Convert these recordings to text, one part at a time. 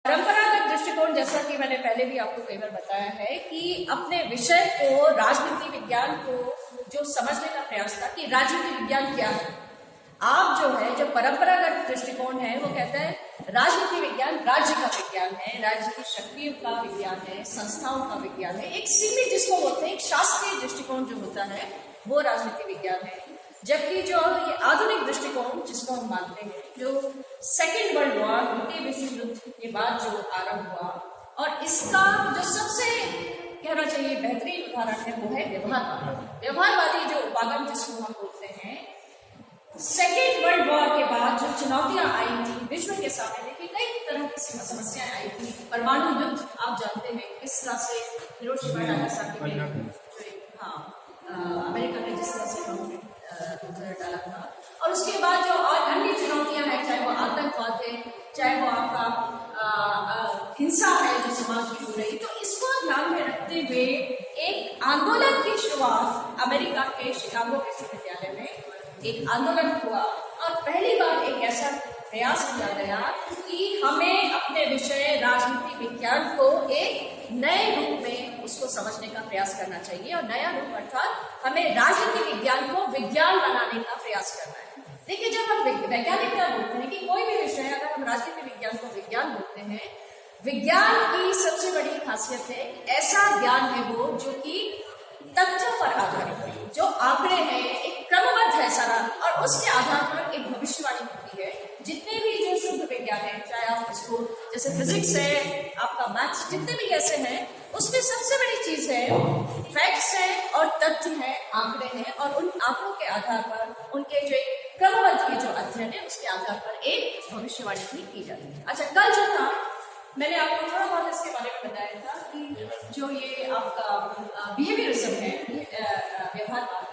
परंपरागत दृष्टिकोण, जैसा कि मैंने पहले भी आपको कई बार बताया है कि अपने विषय को, राजनीति विज्ञान को जो समझने का प्रयास था कि राजनीति विज्ञान क्या है। आप जो परंपरागत दृष्टिकोण है वो कहता है राजनीति विज्ञान राज्य का विज्ञान है, राज्य की शक्तियों का विज्ञान है, संस्थाओं का विज्ञान है। एक सीमित जिसको बोलते हैं एक शास्त्रीय दृष्टिकोण जो होता है वो राजनीति विज्ञान है। जबकि जो ये आधुनिक दृष्टिकोण जिसको हम मानते हैं, जो सेकेंड वर्ल्ड वॉर, द्वितीय विश्व युद्ध के बाद जो आरंभ हुआ, और इसका जो सबसे कहना चाहिए बेहतरीन उदाहरण है वो है व्यवहारवादी। व्यवहारवादी जो उपागम जिसको हम बोलते हैं, सेकेंड वर्ल्ड वॉर के बाद जो चुनौतियां आई थी विश्व के सामने, देखिए कई तरह की समस्याएं आई थी। परमाणु युद्ध आप जानते हैं किस तरह से हिरोशिमा नागासाकी में, अमेरिका ने जिस तरह से डाला था, और उसके बाद जो और अन्य चुनौतियां हैं, चाहे वो आतंकवाद है, चाहे वो आपका हिंसा है जो समाज में हो रही, तो इसको ध्यान में रखते हुए एक आंदोलन की शुरुआत अमेरिका के शिकागो विश्वविद्यालय में एक आंदोलन हुआ, और पहली बार एक ऐसा प्रयास किया गया कि हमें अपने विषय राजनीति विज्ञान को एक नए रूप में उसको समझने का प्रयास करना चाहिए। और नया रूप अर्थात हमें राजनीति विज्ञान को विज्ञान बनाने का प्रयास करना है। देखिए, जब हम वैज्ञानिक क्या बोलते हैं कि कोई भी विषय, अगर हम राजनीति विज्ञान को विज्ञान बोलते हैं, विज्ञान की सबसे बड़ी खासियत है ऐसा ज्ञान है वो जो कि तथ्यों पर आधारित है, जो आंकड़े हैं, एक क्रमबद्ध है सारा, और उसके आधार पर एक भविष्यवाणी होती है। जितने भी जो शुद्ध विज्ञान है, चाहे आप उसको जैसे फिजिक्स है, आपका मैथ्स, जितने भी ऐसे हैं, उसमें सबसे बड़ी चीज है फैक्ट्स है और तथ्य है, आंकड़े हैं, और उन आंकड़ों के आधार पर उनके जो एक क्रमबद्ध के जो अध्ययन है उसके आधार पर एक भविष्यवाणी भी की जाती है। अच्छा, कल जो था मैंने आपको थोड़ा बहुत इसके बारे में बताया था कि जो ये आपका बिहेवियरिज्म है, व्यवहारवाद,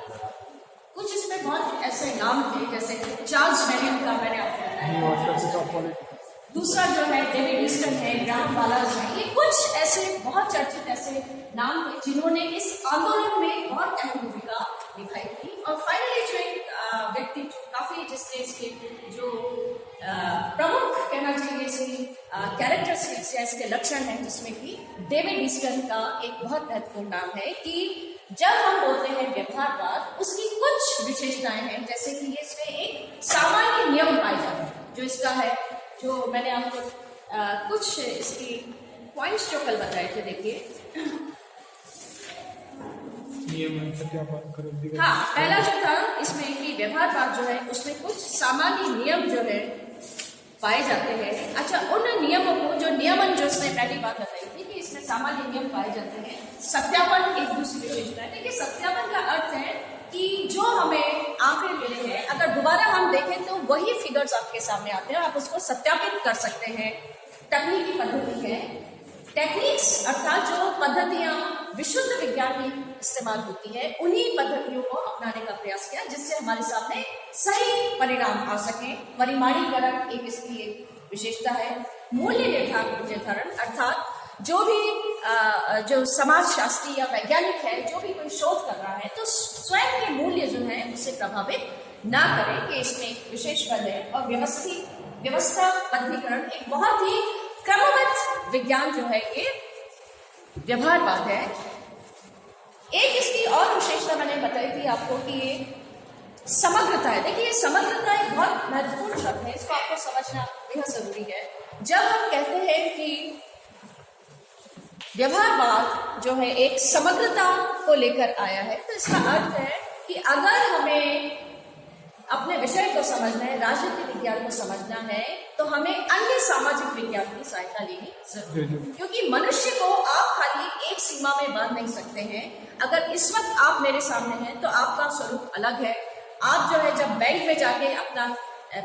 कुछ इसमें बहुत ऐसे नाम थे, जैसे चार्ल्स मैरियन का मैंने आपको बताया, दूसरा जो है डेविड ईस्टन है, ग्राहम वालास है, ये कुछ ऐसे बहुत चर्चित ऐसे नाम थे जिन्होंने इस आंदोलन में बहुत अहम भूमिका निभाई थी। और फाइनली जो एक व्यक्ति जो काफी जिसने इसके जो प्रमुख कहना चाहिए इसकी कैरेक्टरिस्टिक्स या इसके लक्षण हैं, जिसमें कि डेविड ईस्टन का एक बहुत महत्वपूर्ण नाम है कि जब हम बोलते हैं व्यवहारवाद, उसकी कुछ विशेषताएं हैं, जैसे कि इसमें एक सामान्य नियम पाए जाते हैं। जो इसका है, जो मैंने आपको कुछ इसकी पॉइंट्स जो कल बताए थे, देखिए हाँ, पहला जो था इसमें कि व्यवहारवाद जो है उसमें कुछ सामान्य नियम जो है पाए जाते हैं। अच्छा, उन नियमों को जो नियमन जो इसने पहली बात बताई थी कि इसमें सामान्य नियम पाए जाते हैं। सत्यापन एक दूसरी विशेषता है। देखिए, सत्यापन का अर्थ है कि जो हमें आंकड़े मिले हैं, अगर दोबारा हम देखें तो वही फिगर्स आपके सामने आते हैं, आप उसको सत्यापित कर सकते हैं। तकनीकी पद्धति है, टेक्निक्स अर्थात जो पद्धतियां विशुद्ध विज्ञान में इस्तेमाल होती है, उन्हीं पद्धतियों को अपनाने का प्रयास किया जिससे हमारे सामने सही परिणाम आ सके। परिमाणीकरण एक इसकी एक विशेषता है। मूल्य निर्धारण अर्थात जो भी जो समाजशास्त्री या वैज्ञानिक है, जो भी कोई शोध कर रहा है, तो स्वयं के मूल्य जो है उससे प्रभावित ना करें, कि इसमें विशेष पद है। और व्यवस्थाबद्धीकरण एक बहुत ही क्रमबद्ध विज्ञान जो है ये व्यवहारवाद है। एक इसकी और विशेषता मैंने बताई थी आपको कि ये समग्रता है। देखिए, समग्रता एक बहुत महत्वपूर्ण शब्द है, इसको आपको समझना बेहद जरूरी है। जब हम कहते हैं कि व्यवहारवाद जो है एक समग्रता को लेकर आया है, तो इसका अर्थ है कि अगर हमें अपने विषय को समझना है, राजनीतिक विज्ञान को समझना है, तो हमें अन्य सामाजिक विज्ञान की सहायता लेनी जरूरी है। क्योंकि मनुष्य को आप खाली एक सीमा में बांध नहीं सकते हैं। अगर इस वक्त आप मेरे सामने हैं तो आपका स्वरूप अलग है। आप जो है जब बैंक में जाके अपना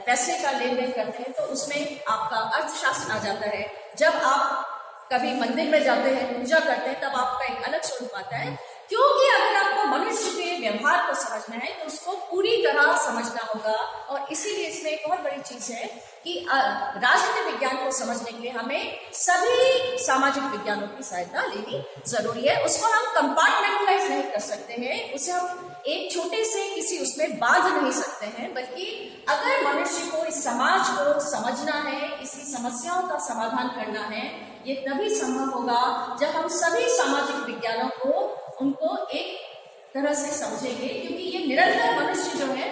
पैसे का लेन देन करते हैं तो उसमें आपका अर्थशास्त्र आ जाता है। जब आप कभी मंदिर में जाते हैं, पूजा करते हैं, तब आपका एक अलग स्वरूप आता है। क्योंकि अगर आपको मनुष्य के व्यवहार को समझना है तो उसको पूरी तरह समझना होगा। और इसीलिए इसमें एक बहुत बड़ी चीज है कि राजनीतिक विज्ञान को समझने के लिए हमें सभी सामाजिक विज्ञानों की सहायता लेनी जरूरी है। उसको हम कंपार्टमेंटलाइज नहीं कर सकते हैं, उसे हम एक छोटे से किसी उसमें बांध नहीं सकते हैं, बल्कि अगर मनुष्य को इस समाज को समझना है, इसकी समस्याओं का समाधान करना है, ये तभी संभव होगा जब हम सभी सामाजिक विज्ञानों को उनको एक तरह से समझेंगे, क्योंकि ये निरंतर मनुष्य जो है,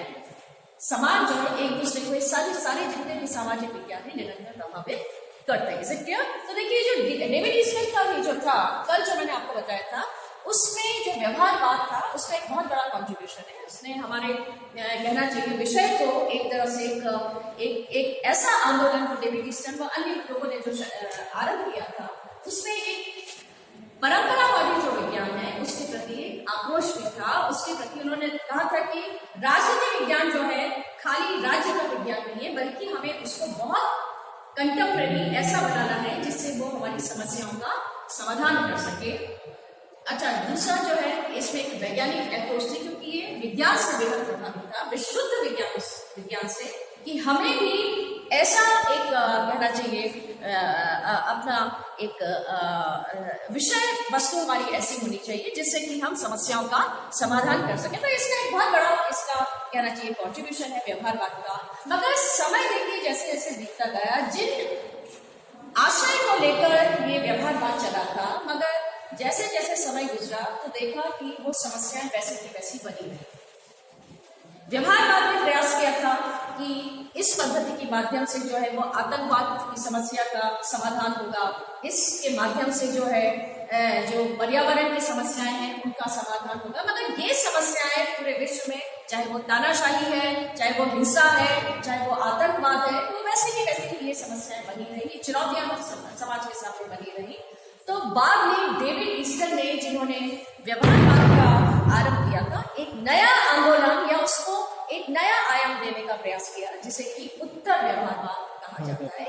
समाज जो है, एक दूसरे को सारे जितने भी सामाजिक विज्ञान है निरंतर प्रभावित करते हैं। इसे क्या? तो देखिए जो डेविड ईस्टमैन का भी जो था कल जो मैंने आपको बताया था, उसमें जो व्यवहारवाद था उसका एक बहुत बड़ा कॉन्ट्रीब्यूशन है। उसने हमारे कहना चाहिए विषय को एक तरह से एक ऐसा आंदोलन को डेविड ईस्टमैन व अन्य लोगों ने जो आरंभ किया था, उसमें एक परंपरावादी जो विज्ञान है उसके प्रति एक आक्रोश भी था। उसके प्रति उन्होंने कहा था कि राजनीतिक विज्ञान जो है खाली राज्य का विज्ञान नहीं है, बल्कि हमें उसको बहुत कंटेम्परेरी ऐसा बनाना है जिससे वो हमारी समस्याओं का समाधान कर सके। अच्छा, दूसरा जो है इसमें एक वैज्ञानिक अप्रोच थी, क्योंकि ये विज्ञान से बेहद प्रभावित था, विशुद्ध विज्ञान से, कि हमें भी ऐसा एक कहना चाहिए अपना एक विषय वस्तु हमारी ऐसी होनी चाहिए जिससे कि हम समस्याओं का समाधान कर सकें। तो इसका एक बहुत बड़ा इसका कहना चाहिए कंट्रीब्यूशन है व्यवहारवाद का। मगर समय देखिए जैसे जैसे बीतता गया, जिन आशय को लेकर ये व्यवहारवाद चला था, मगर जैसे जैसे समय गुजरा तो देखा कि वो समस्याएं वैसे की वैसी बनी रही। व्यवहारवाद ने प्रयास किया था कि इस पद्धति के माध्यम से जो है वो आतंकवाद की समस्या का समाधान होगा, इसके माध्यम से जो है जो पर्यावरण की समस्याएं हैं उनका समाधान होगा। मगर ये समस्याएं पूरे विश्व में, चाहे वो तानाशाही है, चाहे वो हिंसा है, चाहे वो आतंकवाद है, वो वैसे की वैसी ये समस्याएं बनी रही, चुनौतियां समाज के सामने बनी रही। तो बाद में डेविड ईस्टमैन ने, जिन्होंने व्यवहारवाद का आरंभ किया था, एक नया आंदोलन या उसको एक नया आयाम देने का प्रयास किया, जिसे कि उत्तर व्यवहारवाद कहा जाता है।